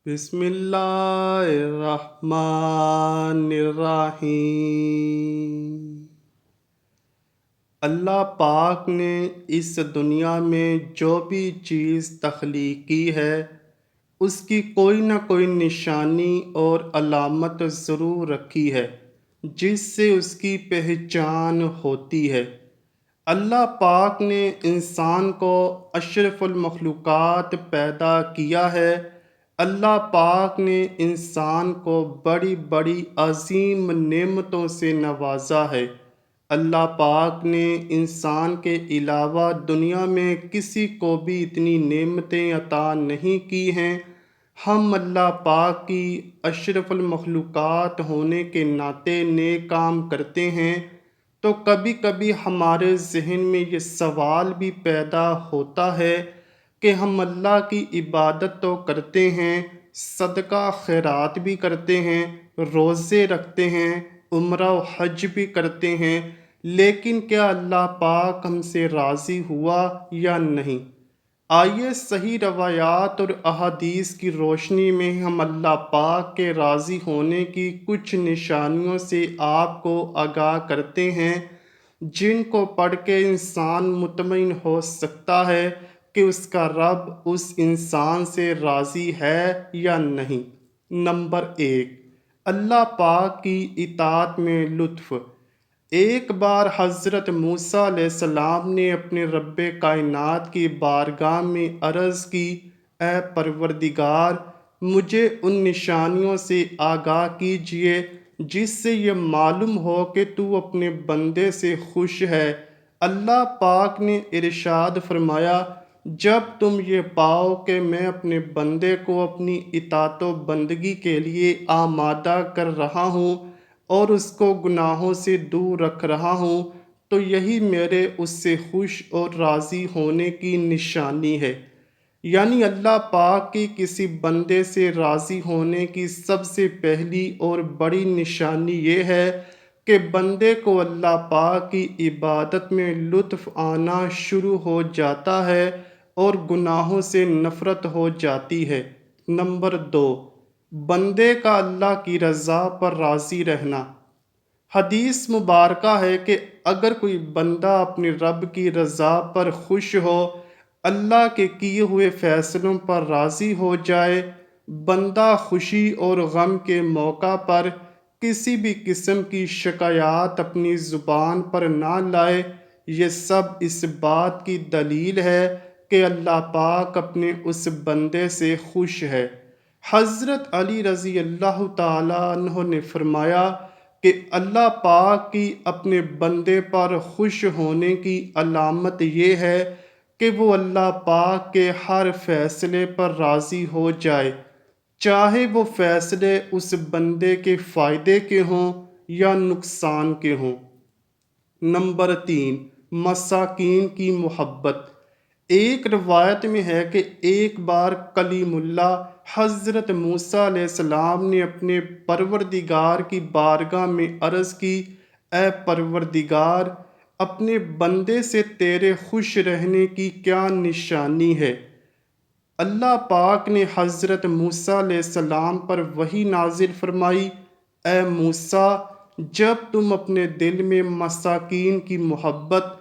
بسم اللہ الرحمن الرحیم۔ اللہ پاک نے اس دنیا میں جو بھی چیز تخلیق کی ہے اس کی کوئی نہ کوئی نشانی اور علامت ضرور رکھی ہے جس سے اس کی پہچان ہوتی ہے۔ اللہ پاک نے انسان کو اشرف المخلوقات پیدا کیا ہے۔ اللہ پاک نے انسان کو بڑی بڑی عظیم نعمتوں سے نوازا ہے۔ اللہ پاک نے انسان کے علاوہ دنیا میں کسی کو بھی اتنی نعمتیں عطا نہیں کی ہیں۔ ہم اللہ پاک کی اشرف المخلوقات ہونے کے ناطے نیک کام کرتے ہیں تو کبھی کبھی ہمارے ذہن میں یہ سوال بھی پیدا ہوتا ہے کہ ہم اللہ کی عبادت تو کرتے ہیں، صدقہ خیرات بھی کرتے ہیں، روزے رکھتے ہیں، عمرہ و حج بھی کرتے ہیں، لیکن کیا اللہ پاک ہم سے راضی ہوا یا نہیں؟ آئیے صحیح روایات اور احادیث کی روشنی میں ہم اللہ پاک کے راضی ہونے کی کچھ نشانیوں سے آپ کو آگاہ کرتے ہیں جن کو پڑھ کے انسان مطمئن ہو سکتا ہے کہ اس کا رب اس انسان سے راضی ہے یا نہیں۔ نمبر 1، اللہ پاک کی اطاعت میں لطف۔ ایک بار حضرت موسیٰ علیہ السلام نے اپنے رب کائنات کی بارگاہ میں عرض کی، اے پروردگار، مجھے ان نشانیوں سے آگاہ کیجئے جس سے یہ معلوم ہو کہ تو اپنے بندے سے خوش ہے۔ اللہ پاک نے ارشاد فرمایا، جب تم یہ پاؤ کہ میں اپنے بندے کو اپنی اطاعت و بندگی کے لیے آمادہ کر رہا ہوں اور اس کو گناہوں سے دور رکھ رہا ہوں تو یہی میرے اس سے خوش اور راضی ہونے کی نشانی ہے۔ یعنی اللہ پاک کی کسی بندے سے راضی ہونے کی سب سے پہلی اور بڑی نشانی یہ ہے کہ بندے کو اللہ پاک کی عبادت میں لطف آنا شروع ہو جاتا ہے اور گناہوں سے نفرت ہو جاتی ہے۔ نمبر 2، بندے کا اللہ کی رضا پر راضی رہنا۔ حدیث مبارکہ ہے کہ اگر کوئی بندہ اپنے رب کی رضا پر خوش ہو، اللہ کے کیے ہوئے فیصلوں پر راضی ہو جائے، بندہ خوشی اور غم کے موقع پر کسی بھی قسم کی شکایات اپنی زبان پر نہ لائے، یہ سب اس بات کی دلیل ہے کہ اللہ پاک اپنے اس بندے سے خوش ہے۔ حضرت علی رضی اللہ تعالیٰ عنہ نے فرمایا کہ اللہ پاک کی اپنے بندے پر خوش ہونے کی علامت یہ ہے کہ وہ اللہ پاک کے ہر فیصلے پر راضی ہو جائے، چاہے وہ فیصلے اس بندے کے فائدے کے ہوں یا نقصان کے ہوں۔ نمبر 3، مساکین کی محبت۔ ایک روایت میں ہے کہ ایک بار کلیم اللہ حضرت موسیٰ علیہ السلام نے اپنے پروردگار کی بارگاہ میں عرض کی، اے پروردگار، اپنے بندے سے تیرے خوش رہنے کی کیا نشانی ہے؟ اللہ پاک نے حضرت موسیٰ علیہ السلام پر وحی نازل فرمائی، اے موسیٰ، جب تم اپنے دل میں مساکین کی محبت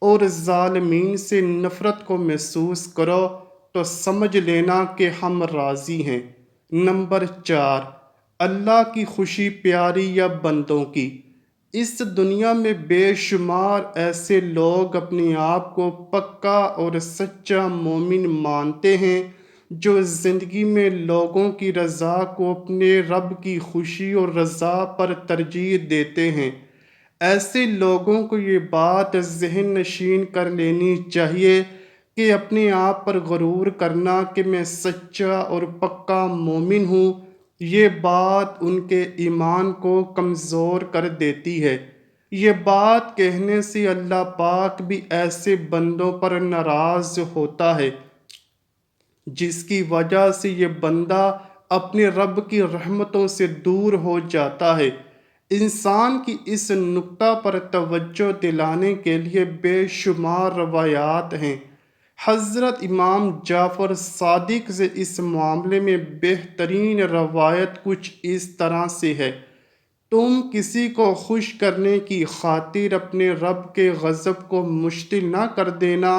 اور ظالمین سے نفرت کو محسوس کرو تو سمجھ لینا کہ ہم راضی ہیں۔ نمبر 4، اللہ کی خوشی پیاری یا بندوں کی۔ اس دنیا میں بے شمار ایسے لوگ اپنے آپ کو پکا اور سچا مومن مانتے ہیں جو زندگی میں لوگوں کی رضا کو اپنے رب کی خوشی اور رضا پر ترجیح دیتے ہیں۔ ایسے لوگوں کو یہ بات ذہن نشین کر لینی چاہیے کہ اپنے آپ پر غرور کرنا کہ میں سچا اور پکا مومن ہوں، یہ بات ان کے ایمان کو کمزور کر دیتی ہے۔ یہ بات کہنے سے اللہ پاک بھی ایسے بندوں پر ناراض ہوتا ہے جس کی وجہ سے یہ بندہ اپنے رب کی رحمتوں سے دور ہو جاتا ہے۔ انسان کی اس نکتہ پر توجہ دلانے کے لیے بے شمار روایات ہیں۔ حضرت امام جعفر صادق سے اس معاملے میں بہترین روایت کچھ اس طرح سے ہے: تم کسی کو خوش کرنے کی خاطر اپنے رب کے غضب کو مشتعل نہ کر دینا،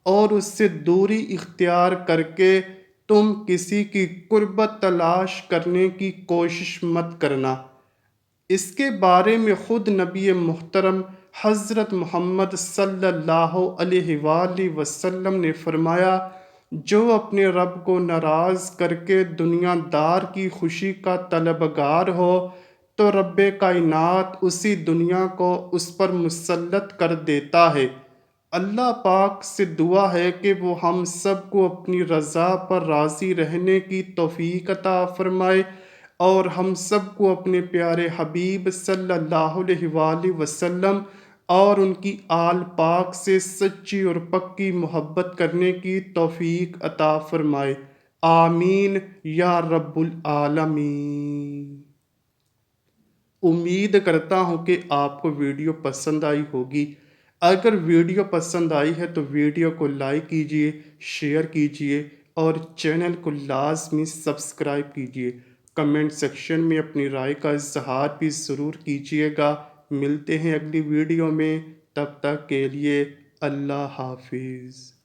اور اس سے دوری اختیار کر کے تم کسی کی قربت تلاش کرنے کی کوشش مت کرنا۔ اس کے بارے میں خود نبی محترم حضرت محمد صلی اللہ علیہ وآلہ وسلم نے فرمایا: جو اپنے رب کو ناراض کر کے دنیا دار کی خوشی کا طلبگار ہو، تو رب کائنات اسی دنیا کو اس پر مسلط کر دیتا ہے۔ اللہ پاک سے دعا ہے کہ وہ ہم سب کو اپنی رضا پر راضی رہنے کی توفیق عطا فرمائے، اور ہم سب کو اپنے پیارے حبیب صلی اللہ علیہ وآلہ وسلم اور ان کی آل پاک سے سچی اور پکی محبت کرنے کی توفیق عطا فرمائے۔ آمین یا رب العالمین۔ امید کرتا ہوں کہ آپ کو ویڈیو پسند آئی ہوگی۔ اگر ویڈیو پسند آئی ہے تو ویڈیو کو لائک کیجئے، شیئر کیجئے اور چینل کو لازمی سبسکرائب کیجئے۔ کمنٹ سیکشن میں اپنی رائے کا اظہار بھی ضرور کیجئے گا۔ ملتے ہیں اگلی ویڈیو میں، تب تک کے لیے اللہ حافظ۔